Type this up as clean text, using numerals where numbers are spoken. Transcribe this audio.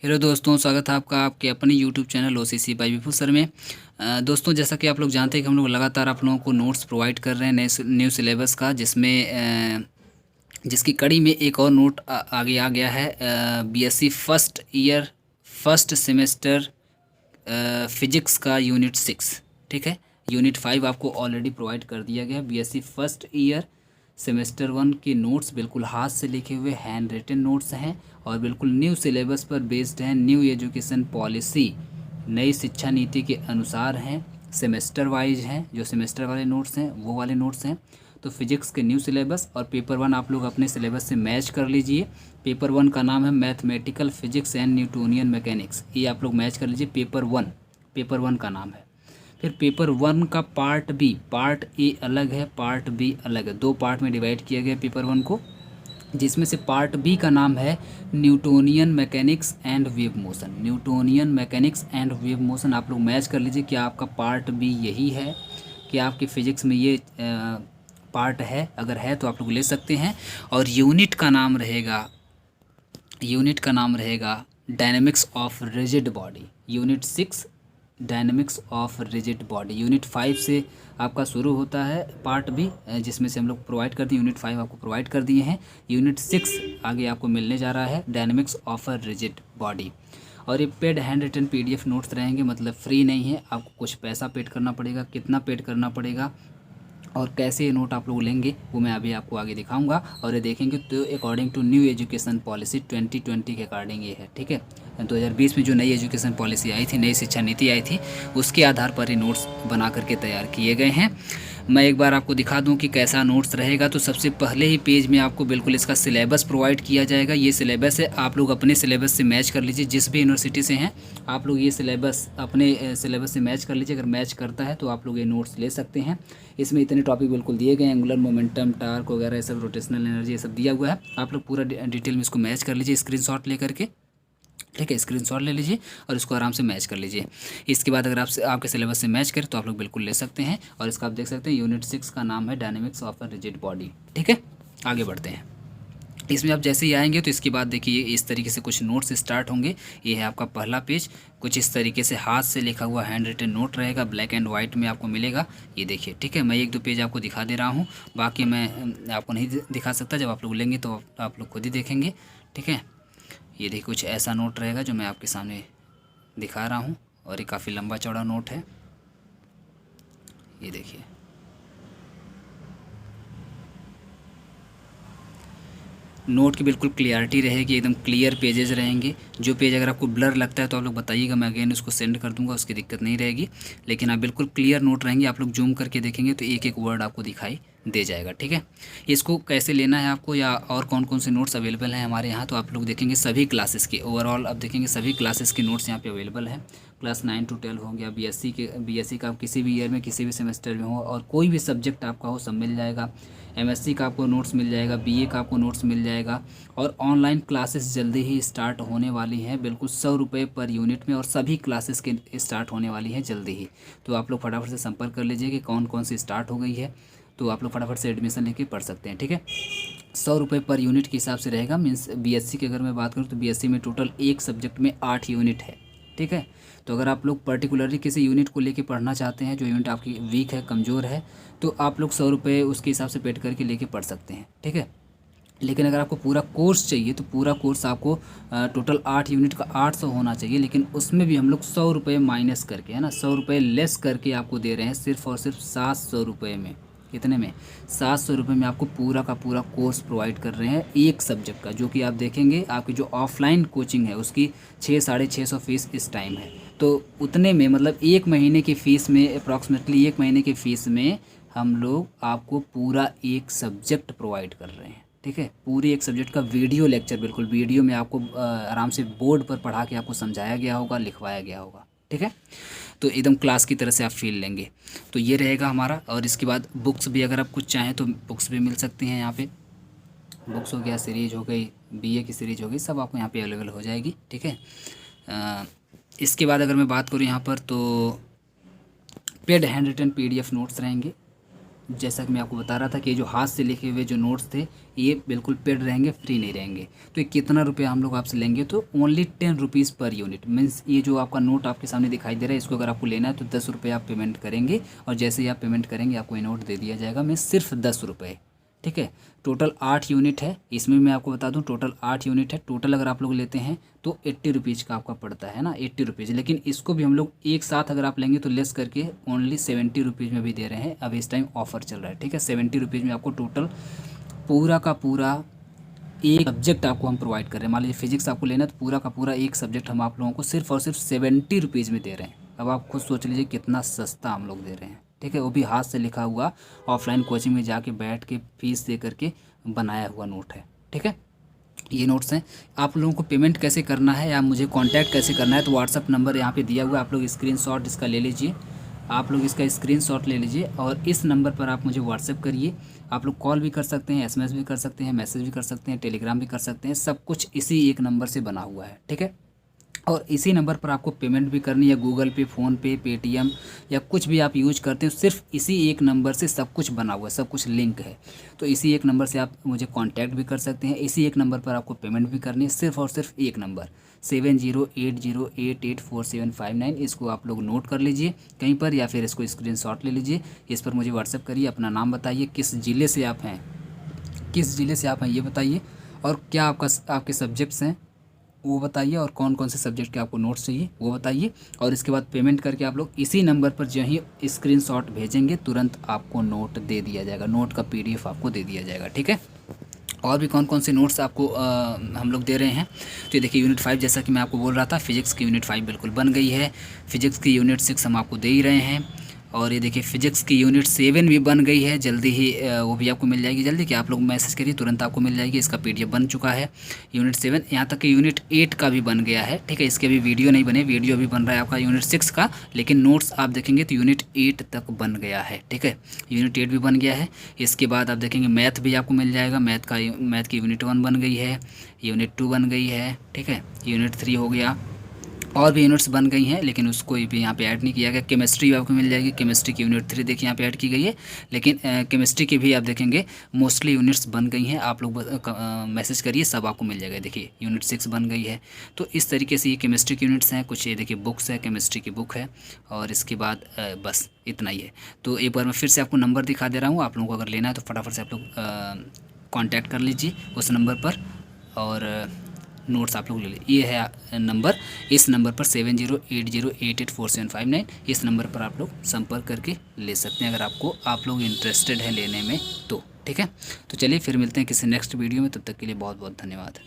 Hello दोस्तों, स्वागत है आपका आपके अपने यूट्यूब चैनल ओसीसी बाय विपुल सर में। दोस्तों, जैसा कि आप लोग जानते हैं कि हम लोग लगातार आप लोगों को नोट्स प्रोवाइड कर रहे हैं नए न्यू सिलेबस का, जिसकी कड़ी में एक और नोट आगे आ गया है। BSc first year first semester physics का यूनिट 6। ठीक है, यूनिट 5 आपको ऑलरेडी प्रोवाइड कर दिया गया है। बीएससी फर्स्ट ईयर सेमेस्टर 1 के नोट्स बिल्कुल हाथ से लिखे हुए हैंड रिटन नोट्स हैं और बिल्कुल न्यू सिलेबस पर बेस्ड हैं। न्यू एजुकेशन पॉलिसी नई शिक्षा नीति के अनुसार हैं, सेमेस्टर वाइज हैं। जो सेमेस्टर वाले नोट्स हैं वो वाले नोट्स हैं। तो फिजिक्स के न्यू सिलेबस और पेपर 1 आप लोग अपने सिलेबस से मैच कर लीजिए। पेपर 1 का नाम है mathematical physics and Newtonian mechanics, ये आप लोग मैच कर लीजिए। पेपर 1 का नाम है। फिर पेपर 1 का पार्ट बी, पार्ट ए अलग है, पार्ट बी अलग है। दो पार्ट में डिवाइड किया गया पेपर 1 को, जिसमें से पार्ट बी का नाम है Newtonian mechanics and wave motion. Newtonian mechanics and wave motion आप लोग मैच कर लीजिए। क्या आपका पार्ट बी यही है? क्या आपके फिजिक्स में ये पार्ट है? अगर है तो आप लोग ले सकते हैं। और यूनिट का नाम रहेगा dynamics of rigid body. Unit 6 dynamics of rigid body. Unit 5 से आपका शुरू होता है पार्ट बी, जिसमें से हम लोग प्रोवाइड कर दिए। यूनिट 5 आपको प्रोवाइड कर दिए हैं। यूनिट 6 आगे आपको मिलने जा रहा है, dynamics of a rigid body. और ये paid hand written PDF notes रहेंगे, मतलब फ्री नहीं है, आपको कुछ पैसा पेड करना पड़ेगा। कितना पेड करना पड़ेगा और कैसे ये नोट आप लोग लेंगे वो मैं अभी आपको आगे दिखाऊंगा। और ये देखेंगे तो according to new education policy 2020 के अकॉर्डिंग ये है। ठीक है, 2020 में जो नई एजुकेशन पॉलिसी आई थी, नई शिक्षा नीति आई थी, उसके आधार पर ये नोट्स बना करके तैयार किए गए हैं। मैं एक बार आपको दिखा दूं कि कैसा नोट्स रहेगा। तो सबसे पहले ही पेज में आपको बिल्कुल इसका सिलेबस प्रोवाइड किया जाएगा। ये सिलेबस है, आप लोग अपने सिलेबस से मैच कर लीजिए। जिस भी यूनिवर्सिटी से हैं आप लोग ये सिलेबस अपने सिलेबस से मैच कर लीजिए। अगर मैच करता है तो आप लोग ये नोट्स ले सकते हैं। इसमें इतने टॉपिक बिल्कुल दिए गए हैं, एंगुलर मोमेंटम, टार्क वगैरह, ये सब रोटेशनल एनर्जी, ये सब दिया हुआ है। आप लोग पूरा डिटेल में इसको मैच कर लीजिए स्क्रीनशॉट लेकर के। ठीक है, स्क्रीनशॉट ले लीजिए और इसको आराम से मैच कर लीजिए। इसके बाद अगर आपके सिलेबस से मैच करें तो आप लोग बिल्कुल ले सकते हैं। और इसका आप देख सकते हैं यूनिट 6 का नाम है dynamics of a rigid body. ठीक है, आगे बढ़ते हैं। इसमें आप जैसे ही आएंगे तो इसके बाद देखिए इस तरीके से कुछ नोट्स स्टार्ट होंगे। ये है आपका पहला पेज। कुछ इस तरीके से हाथ से लिखा हुआ हैंड रिटन नोट रहेगा, ब्लैक एंड वाइट में आपको मिलेगा। ये देखिए, ठीक है, मैं एक दो पेज आपको दिखा दे रहा हूँ, बाकी मैं आपको नहीं दिखा सकता। जब आप लोग लेंगे तो आप लोग खुद ही देखेंगे। ठीक है, ये देखिए कुछ ऐसा नोट रहेगा जो मैं आपके सामने दिखा रहा हूँ। और ये काफ़ी लंबा चौड़ा नोट है। ये देखिए, नोट की बिल्कुल क्लियरिटी रहेगी, एकदम क्लियर पेजेस रहेंगे। जो पेज अगर आपको ब्लर लगता है तो आप लोग बताइएगा, मैं अगेन उसको सेंड कर दूंगा, उसकी दिक्कत नहीं रहेगी। लेकिन आप बिल्कुल क्लियर नोट रहेंगे। आप लोग जूम करके देखेंगे तो एक एक वर्ड आपको दिखाई दे जाएगा। ठीक है, इसको कैसे लेना है आपको, या और कौन कौन से नोट्स अवेलेबल हैं हमारे यहाँ, तो आप लोग देखेंगे सभी क्लासेस के ओवरऑल, अब देखेंगे सभी क्लासेस के नोट्स यहाँ पे अवेलेबल हैं। क्लास 9 to 12 हो गया, बीएससी का आप किसी भी ईयर में किसी भी सेमेस्टर में हो और कोई भी सब्जेक्ट आपका हो सब मिल जाएगा। एमएससी का आपको नोट्स मिल जाएगा, बीए का आपको नोट्स मिल जाएगा। और ऑनलाइन क्लासेस जल्दी ही स्टार्ट होने वाली हैं, बिल्कुल 100 रुपये पर यूनिट में, और सभी क्लासेस के स्टार्ट होने वाली हैं जल्दी ही। तो आप लोग फटाफट से संपर्क कर लीजिए कि कौन कौन सी स्टार्ट हो गई है, तो आप लोग फटाफट से एडमिशन लेके पढ़ सकते हैं। ठीक है, 100 रुपये पर यूनिट के हिसाब से रहेगा। मीन्स बीएससी की अगर मैं बात करूँ तो बीएससी में टोटल एक सब्जेक्ट में 8 यूनिट है। ठीक है, तो अगर आप लोग पर्टिकुलरली किसी यूनिट को लेके पढ़ना चाहते हैं, जो यूनिट आपकी वीक है, कमज़ोर है, तो आप लोग 100 रुपये उसके हिसाब से पेड करके लेके पढ़ सकते हैं। ठीक है, लेकिन अगर आपको पूरा कोर्स चाहिए तो पूरा कोर्स आपको टोटल 8 यूनिट का 800 होना चाहिए। लेकिन उसमें भी हम लोग 100 रुपये माइनस करके, है ना, 100 रुपये लेस करके आपको दे रहे हैं, सिर्फ और सिर्फ 700 रुपये में। कितने में? 700 रुपये में आपको पूरा का पूरा कोर्स प्रोवाइड कर रहे हैं एक सब्जेक्ट का। जो कि आप देखेंगे आपकी जो ऑफलाइन कोचिंग है उसकी 600-650 फीस इस टाइम है। तो उतने में, मतलब एक महीने की फ़ीस में, अप्रॉक्सीमेटली एक महीने की फ़ीस में हम लोग आपको पूरा एक सब्जेक्ट प्रोवाइड कर रहे हैं। ठीक है, पूरे एक सब्जेक्ट का वीडियो लेक्चर, बिल्कुल वीडियो में आपको आराम से बोर्ड पर पढ़ा के आपको समझाया गया होगा, लिखवाया गया होगा। ठीक है, तो एकदम क्लास की तरह से आप फील लेंगे। तो ये रहेगा हमारा। और इसके बाद बुक्स भी अगर आप कुछ चाहें तो बुक्स भी मिल सकती हैं यहाँ पे। बुक्स हो गया, सीरीज हो गई, बीए की सीरीज हो गई, सब आपको यहाँ पे अवेलेबल हो जाएगी। ठीक है, इसके बाद अगर मैं बात करूँ यहाँ पर तो paid hand written PDF notes रहेंगे, जैसा कि मैं आपको बता रहा था कि ये जो हाथ से लिखे हुए जो नोट्स थे ये बिल्कुल पेड रहेंगे, फ्री नहीं रहेंगे। तो ये कितना रुपया हम लोग आपसे लेंगे, तो only 10 rupees per unit. Means ये जो आपका नोट आपके सामने दिखाई दे रहा है, इसको अगर आपको लेना है तो 10 रुपये आप पेमेंट करेंगे, और जैसे ही आप पेमेंट करेंगे आपको ये नोट दे दिया जाएगा। मीन्स सिर्फ 10 रुपये, ठीक है। टोटल 8 यूनिट है, इसमें मैं आपको बता दूं टोटल 8 यूनिट है। टोटल अगर आप लोग लेते हैं तो 80 रुपीज़ का आपका पड़ता है ना, 80 रुपीज़। लेकिन इसको भी हम लोग एक साथ अगर आप लेंगे तो लेस करके ओनली 70 रुपीज़ में भी दे रहे हैं। अब इस टाइम ऑफर चल रहा है, ठीक है। 70 रुपीज़ में आपको टोटल पूरा का पूरा एक सब्जेक्ट आपको हम प्रोवाइड कर रहे हैं। मान लीजिए फिजिक्स आपको लेना है तो पूरा का पूरा एक सब्जेक्ट हम आप लोगों को सिर्फ और सिर्फ 70 रुपीज़ में दे रहे हैं। अब आप खुद सोच लीजिए कितना सस्ता हम लोग दे रहे हैं, ठीक है। वो भी हाथ से लिखा हुआ, ऑफलाइन कोचिंग में जाके बैठ के फीस दे करके बनाया हुआ नोट है, ठीक है। ये नोट्स हैं। आप लोगों को पेमेंट कैसे करना है या मुझे कांटेक्ट कैसे करना है, तो व्हाट्सअप नंबर यहाँ पे दिया हुआ है, आप लोग स्क्रीनशॉट इसका ले लीजिए। आप लोग इसका स्क्रीनशॉट ले लीजिए और इस नंबर पर आप मुझे व्हाट्सअप करिए। आप लोग कॉल भी कर सकते हैं, एसएमएस भी कर सकते हैं, मैसेज भी कर सकते हैं, टेलीग्राम भी कर सकते हैं। सब कुछ इसी एक नंबर से बना हुआ है, ठीक है। और इसी नंबर पर आपको पेमेंट भी करनी है, गूगल पे, फ़ोनपे, पेटीएम या कुछ भी आप यूज करते हैं, सिर्फ इसी एक नंबर से सब कुछ बना हुआ है, सब कुछ लिंक है। तो इसी एक नंबर से आप मुझे कांटेक्ट भी कर सकते हैं। इसी एक नंबर पर आपको पेमेंट भी करनी है, सिर्फ और सिर्फ एक नंबर 7080884759। इसको आप लोग नोट कर लीजिए कहीं पर या फिर इसको स्क्रीनशॉट ले लीजिए। इस पर मुझे व्हाट्सअप करिए, अपना नाम बताइए, किस ज़िले से आप हैं, किस ज़िले से आप हैं ये बताइए, और क्या आपके सब्जेक्ट्स हैं वो बताइए, और कौन कौन से सब्जेक्ट के आपको नोट्स चाहिए वो बताइए। और इसके बाद पेमेंट करके आप लोग इसी नंबर पर जो ही स्क्रीनशॉट भेजेंगे तुरंत आपको नोट दे दिया जाएगा, नोट का PDF आपको दे दिया जाएगा, ठीक है। और भी कौन कौन से नोट्स आपको हम लोग दे रहे हैं, तो ये देखिए यूनिट 5 जैसा कि मैं आपको बोल रहा था, फिजिक्स की यूनिट 5 बिल्कुल बन गई है। फिजिक्स की यूनिट 6 हम आपको दे ही रहे हैं। और ये देखिए फिजिक्स की यूनिट 7 भी बन गई है, जल्दी ही वो भी आपको मिल जाएगी। जल्दी कि आप लोग मैसेज करिए तुरंत आपको मिल जाएगी। इसका PDF बन चुका है यूनिट 7। यहाँ तक कि यूनिट 8 का भी बन गया है, ठीक है। इसके भी वीडियो नहीं बने, वीडियो भी बन रहा है आपका यूनिट 6 का, लेकिन नोट्स आप देखेंगे तो यूनिट 8 तक बन गया है, ठीक है। यूनिट 8 भी बन गया है। इसके बाद आप देखेंगे मैथ भी आपको मिल जाएगा। मैथ की यूनिट 1 बन गई है, यूनिट 2 बन गई है, ठीक है। यूनिट 3 हो गया, और भी यूनिट्स बन गई हैं लेकिन उसको भी यहाँ पे ऐड नहीं किया गया। केमिस्ट्री भी आपको मिल जाएगी। केमिस्ट्री की यूनिट 3 देखिए यहाँ पे ऐड की गई है, लेकिन केमिस्ट्री की भी आप देखेंगे मोस्टली यूनिट्स बन गई हैं। आप लोग मैसेज करिए, सब आपको मिल जाएगा। देखिए यूनिट 6 बन गई है। तो इस तरीके से ये केमिस्ट्री की यूनिट्स हैं। कुछ ये देखिए बुक्स है, केमिस्ट्री की बुक है, और इसके बाद बस इतना ही है। तो एक बार मैं फिर से आपको नंबर दिखा दे रहा हूँ। आप लोगों को अगर लेना है तो फटाफट से आप लोग कॉन्टैक्ट कर लीजिए उस नंबर पर, और नोट्स आप लोग ले लीजिए। ये है नंबर, इस नंबर पर 7080884759, इस नंबर पर आप लोग संपर्क करके ले सकते हैं अगर आप लोग इंटरेस्टेड हैं लेने में तो, ठीक है। तो चलिए फिर मिलते हैं किसी नेक्स्ट वीडियो में, तब तक के लिए बहुत बहुत धन्यवाद।